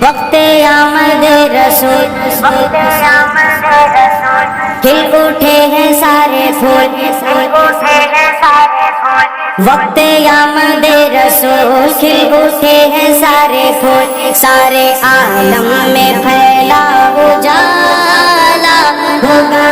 वक्ते आमद रसूल, खिल उठे हैं सारे फूल। वक्ते आमद रसूल, खिल उठे हैं सारे फूल। सारे आलम में फैला उजाला होगा